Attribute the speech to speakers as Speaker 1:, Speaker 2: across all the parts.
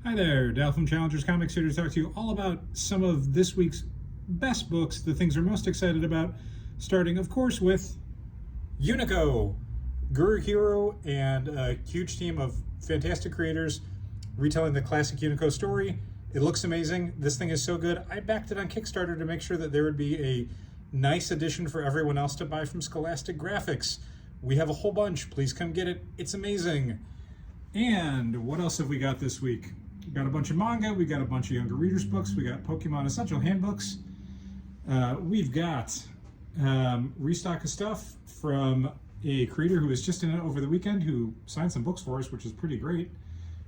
Speaker 1: Hi there, Dal from Challengers Comics here to talk to you all about some of this week's best books, the things we're most excited about, starting, of course, with Unico, Guru Hero, and a huge team of fantastic creators retelling the classic Unico story. It looks amazing. This thing is so good. I backed it on Kickstarter to make sure that there would be a nice edition for everyone else to buy from Scholastic Graphics. We have a whole bunch. Please come get it. It's amazing. And what else have we got this week? We got a bunch of manga, we got a bunch of younger readers books, we got Pokemon Essential Handbooks, we've got restock of stuff from a creator who was just in it over the weekend who signed some books for us, which is pretty great.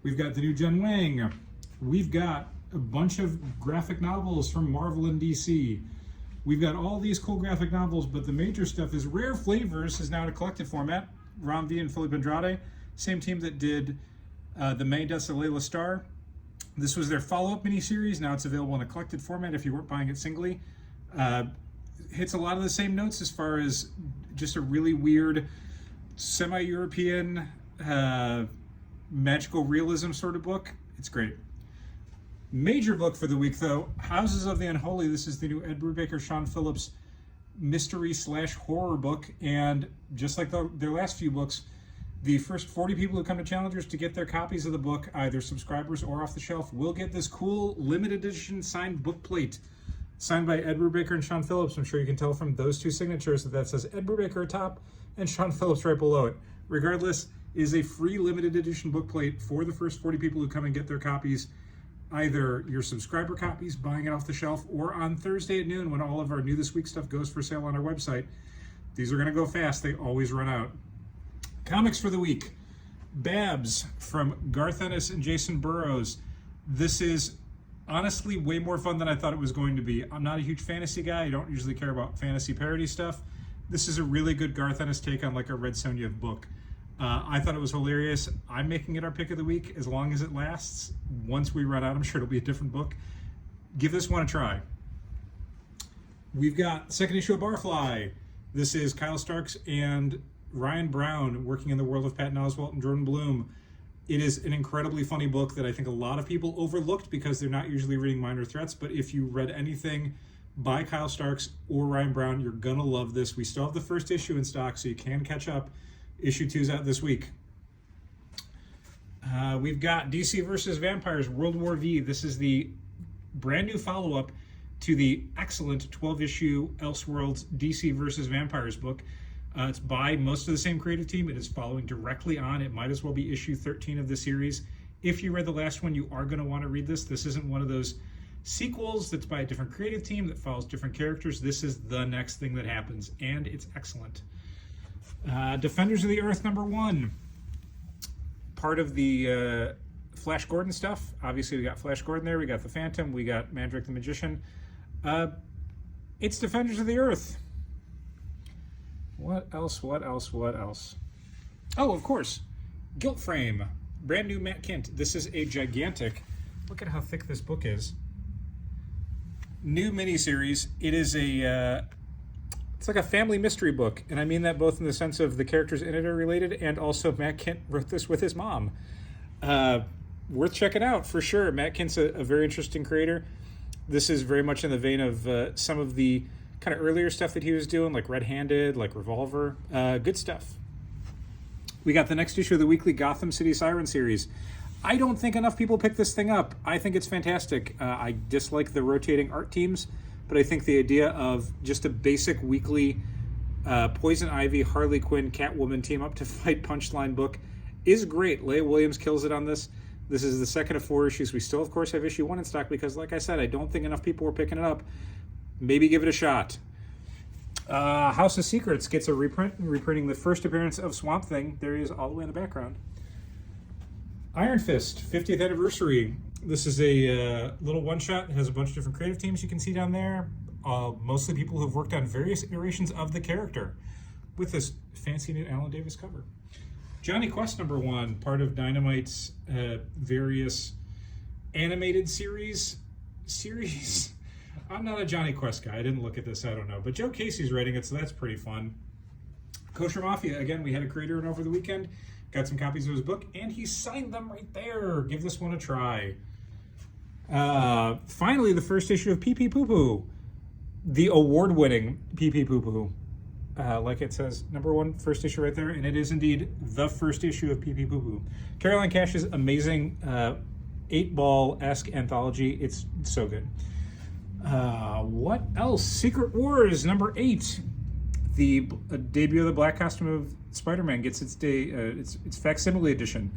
Speaker 1: We've got the new Jen Wang. We've got a bunch of graphic novels from Marvel and DC. We've got all these cool graphic novels, but the major stuff is Rare Flavors is now in a collected format. Ram V and Philippe Andrade, same team that did The May Deaths of Layla Starr. This was their follow-up miniseries. Now it's available in a collected format if you weren't buying it singly. Hits a lot of the same notes as far as just a really weird semi-European magical realism sort of book. It's great. Major book for the week, though, Houses of the Unholy. This is the new Ed Brubaker, Sean Phillips mystery/horror book. And just like their last few books, the first 40 people who come to Challengers to get their copies of the book, either subscribers or off the shelf, will get this cool limited edition signed book plate signed by Ed Brubaker and Sean Phillips. I'm sure you can tell from those two signatures that says Ed Brubaker atop and Sean Phillips right below it. Regardless, it is a free limited edition book plate for the first 40 people who come and get their copies, either your subscriber copies, buying it off the shelf, or on Thursday at noon when all of our new this week stuff goes for sale on our website. These are going to go fast. They always run out. Comics for the week. Babs from Garth Ennis and Jason Burrows. This is honestly way more fun than I thought it was going to be. I'm not a huge fantasy guy. I don't usually care about fantasy parody stuff. This is a really good Garth Ennis take on like a Red Sonja book. I thought it was hilarious. I'm making it our pick of the week as long as it lasts. Once we run out, I'm sure it'll be a different book. Give this one a try. We've got second issue of Barfly. This is Kyle Starks and Ryan Brown working in the world of Patton Oswalt and Jordan Bloom. It is an incredibly funny book that I think a lot of people overlooked because they're not usually reading Minor Threats, but if you read anything by Kyle Starks or Ryan Brown, you're gonna love this. We still have the first issue in stock, so you can catch up. Issue 2's out this week. We've got DC versus Vampires, World War V. This is the brand new follow-up to the excellent 12-issue Elseworlds DC versus Vampires book. It's by most of the same creative team. It is following directly on. It might as well be issue 13 of the series. If you read the last one, you are going to want to read this. This isn't one of those sequels that's by a different creative team that follows different characters. This is the next thing that happens, and it's excellent. Defenders of the Earth #1. Part of the Flash Gordon stuff. Obviously, we got Flash Gordon there. We got the Phantom. We got Mandrake the Magician. It's Defenders of the Earth. What else? Oh, of course. Guilt Frame. Brand new Matt Kint. This is a gigantic, look at how thick this book is, new miniseries. It is it's like a family mystery book. And I mean that both in the sense of the characters in it are related and also Matt Kint wrote this with his mom. Worth checking out for sure. Matt Kint's a very interesting creator. This is very much in the vein of some of the kind of earlier stuff that he was doing, like Red Handed, like Revolver. Good stuff. We got the next issue of the weekly Gotham City Siren series. I don't think enough people pick this thing up. I think it's fantastic. I dislike the rotating art teams, but I think the idea of just a basic weekly Poison Ivy, Harley Quinn, Catwoman team up to fight Punchline book is great. Leah Williams kills it on this. This is the second of 4 issues. We still, of course, have issue 1 in stock because, like I said, I don't think enough people were picking it up. Maybe give it a shot. House of Secrets gets a reprint, reprinting the first appearance of Swamp Thing. There he is all the way in the background. Iron Fist, 50th anniversary. This is a little one-shot. It has a bunch of different creative teams you can see down there. Mostly people who've worked on various iterations of the character with this fancy new Alan Davis cover. Johnny Quest #1, part of Dynamite's various animated series. I'm not a Johnny Quest guy. I didn't look at this. I don't know. But Joe Casey's writing it, so that's pretty fun. Kosher Mafia. Again, we had a creator in over the weekend. got some copies of his book, and he signed them right there. Give this one a try. Finally, the first issue of Pee Pee Poo Poo, the award-winning Pee Pee Poo Poo. Like it says, #1, first issue right there, and it is indeed the first issue of Pee Pee Poo Poo. Caroline Cash's amazing 8-ball-esque anthology. It's so good. What else? Secret Wars #8. The debut of the black costume of Spider-Man gets its facsimile edition.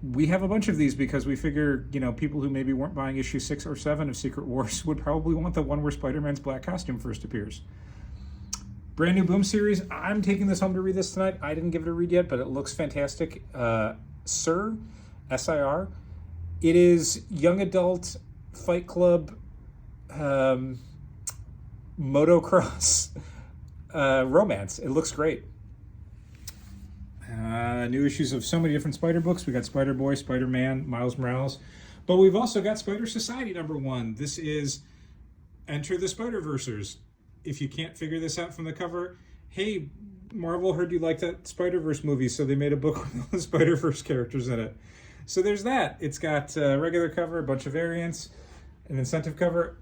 Speaker 1: We have a bunch of these because we figure, people who maybe weren't buying issue 6 or 7 of Secret Wars would probably want the one where Spider-Man's black costume first appears. Brand new Boom series. I'm taking this home to read this tonight. I didn't give it a read yet, but it looks fantastic. Sir, S-I-R. It is young adult Fight Club motocross romance. It looks great. New issues of so many different Spider books. We got Spider-Boy, Spider-Man, Miles Morales. But we've also got Spider Society #1. This is Enter the Spider-Versers. If you can't figure this out from the cover, hey, Marvel heard you liked that Spider-Verse movie, so they made a book with all the Spider-Verse characters in it. So there's that. It's got a regular cover, a bunch of variants, an incentive cover.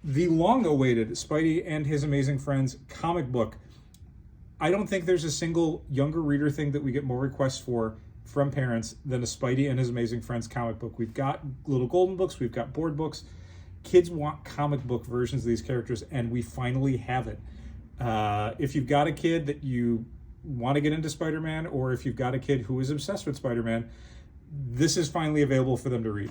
Speaker 1: The long-awaited Spidey and His Amazing Friends comic book. I don't think there's a single younger reader thing that we get more requests for from parents than a Spidey and His Amazing Friends comic book. We've got little golden books, we've got board books. Kids want comic book versions of these characters, and we finally have it. If you've got a kid that you want to get into Spider-Man, or if you've got a kid who is obsessed with Spider-Man, this is finally available for them to read.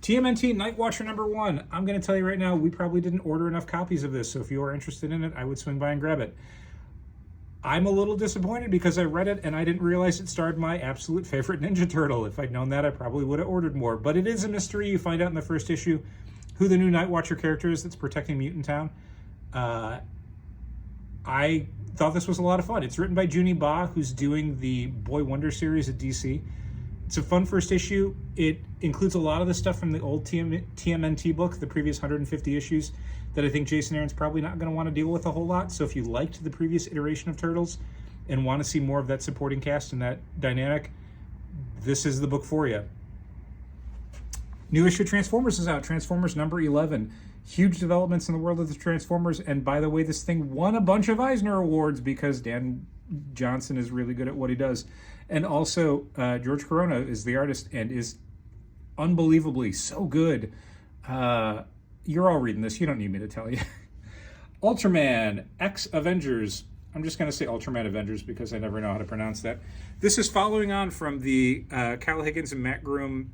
Speaker 1: TMNT Nightwatcher #1. I'm going to tell you right now, we probably didn't order enough copies of this, so if you are interested in it, I would swing by and grab it. I'm a little disappointed because I read it and I didn't realize it starred my absolute favorite Ninja Turtle. If I'd known that, I probably would have ordered more. But it is a mystery. You find out in the first issue who the new Nightwatcher character is that's protecting Mutant Town. I thought this was a lot of fun. It's written by Junie Ba, who's doing the Boy Wonder series at DC. It's a fun first issue. It includes a lot of the stuff from the old TMNT book, the previous 150 issues, that I think Jason Aaron's probably not going to want to deal with a whole lot. So if you liked the previous iteration of Turtles and want to see more of that supporting cast and that dynamic, this is the book for you. New issue of Transformers is out. Transformers #11. Huge developments in the world of the Transformers. And by the way, this thing won a bunch of Eisner Awards because Dan Johnson is really good at what he does. And also, George Corona is the artist and is unbelievably so good. You're all reading this. You don't need me to tell you. Ultraman X Avengers. I'm just going to say Ultraman Avengers because I never know how to pronounce that. This is following on from the Kyle Higgins and Matt Groom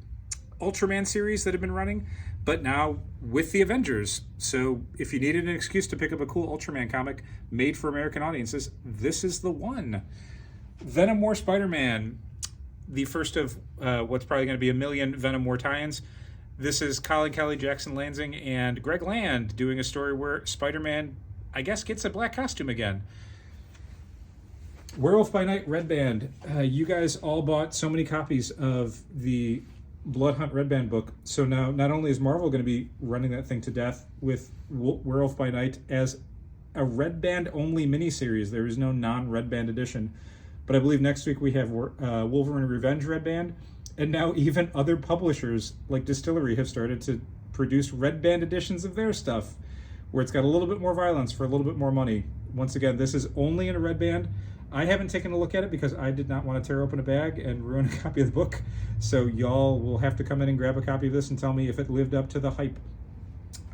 Speaker 1: Ultraman series that have been running, but now with the Avengers. So if you needed an excuse to pick up a cool Ultraman comic made for American audiences, this is the one. Venom War Spider-Man, the first of what's probably going to be a million Venom War tie-ins. This is Colin Kelly, Jackson Lansing, and Greg Land doing a story where Spider-Man, I guess, gets a black costume again. Werewolf by Night Red Band. You guys all bought so many copies of the Blood Hunt Red Band book, so now not only is Marvel going to be running that thing to death with Werewolf by Night as a Red Band only miniseries. There is no non-Red Band edition. But I believe next week we have Wolverine Revenge Red Band, and now even other publishers like Distillery have started to produce Red Band editions of their stuff, where it's got a little bit more violence for a little bit more money. Once again, this is only in a Red Band. I haven't taken a look at it because I did not want to tear open a bag and ruin a copy of the book. So y'all will have to come in and grab a copy of this and tell me if it lived up to the hype.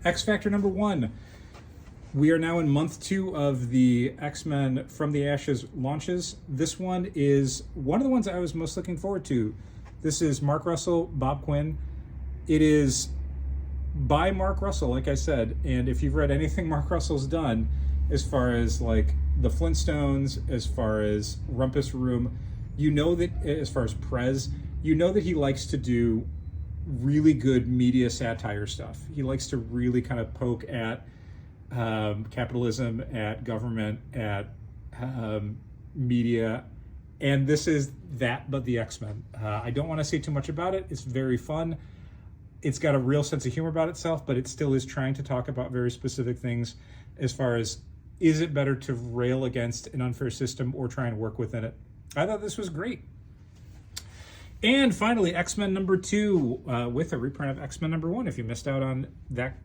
Speaker 1: X Factor #1. We are now in month 2 of the X-Men From the Ashes launches. This one is one of the ones I was most looking forward to. This is Mark Russell, Bob Quinn. It is by Mark Russell, like I said, and if you've read anything Mark Russell's done, as far as like the Flintstones, as far as Rumpus Room, you know that, as far as Prez, you know that he likes to do really good media satire stuff. He likes to really kind of poke at capitalism, at government, at media, and this is that, but the X-Men. I don't want to say too much about it. It's very fun. It's got a real sense of humor about itself, but it still is trying to talk about very specific things as far as, is it better to rail against an unfair system or try and work within it? I thought this was great. And finally, X-Men #2 with a reprint of X-Men #1. If you missed out on that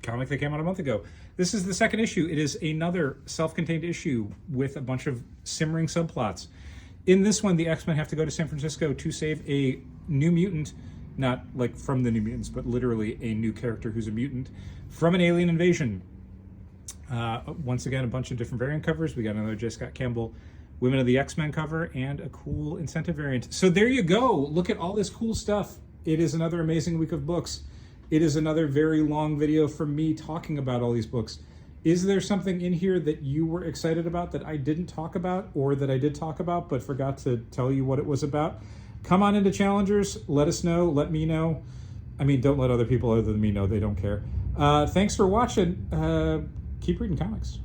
Speaker 1: comic that came out a month ago, this is the second issue. It is another self-contained issue with a bunch of simmering subplots. In this one, the X-Men have to go to San Francisco to save a new mutant, not like from the New Mutants, but literally a new character who's a mutant, from an alien invasion. Once again, a bunch of different variant covers. We got another J. Scott Campbell Women of the X-Men cover and a cool incentive variant. So there you go. Look at all this cool stuff. It is another amazing week of books. It is another very long video from me talking about all these books. Is there something in here that you were excited about that I didn't talk about, or that I did talk about but forgot to tell you what it was about? Come on into Challengers. Let us know. Let me know. I mean, don't let other people other than me know. They don't care. Thanks for watching. Keep reading comics.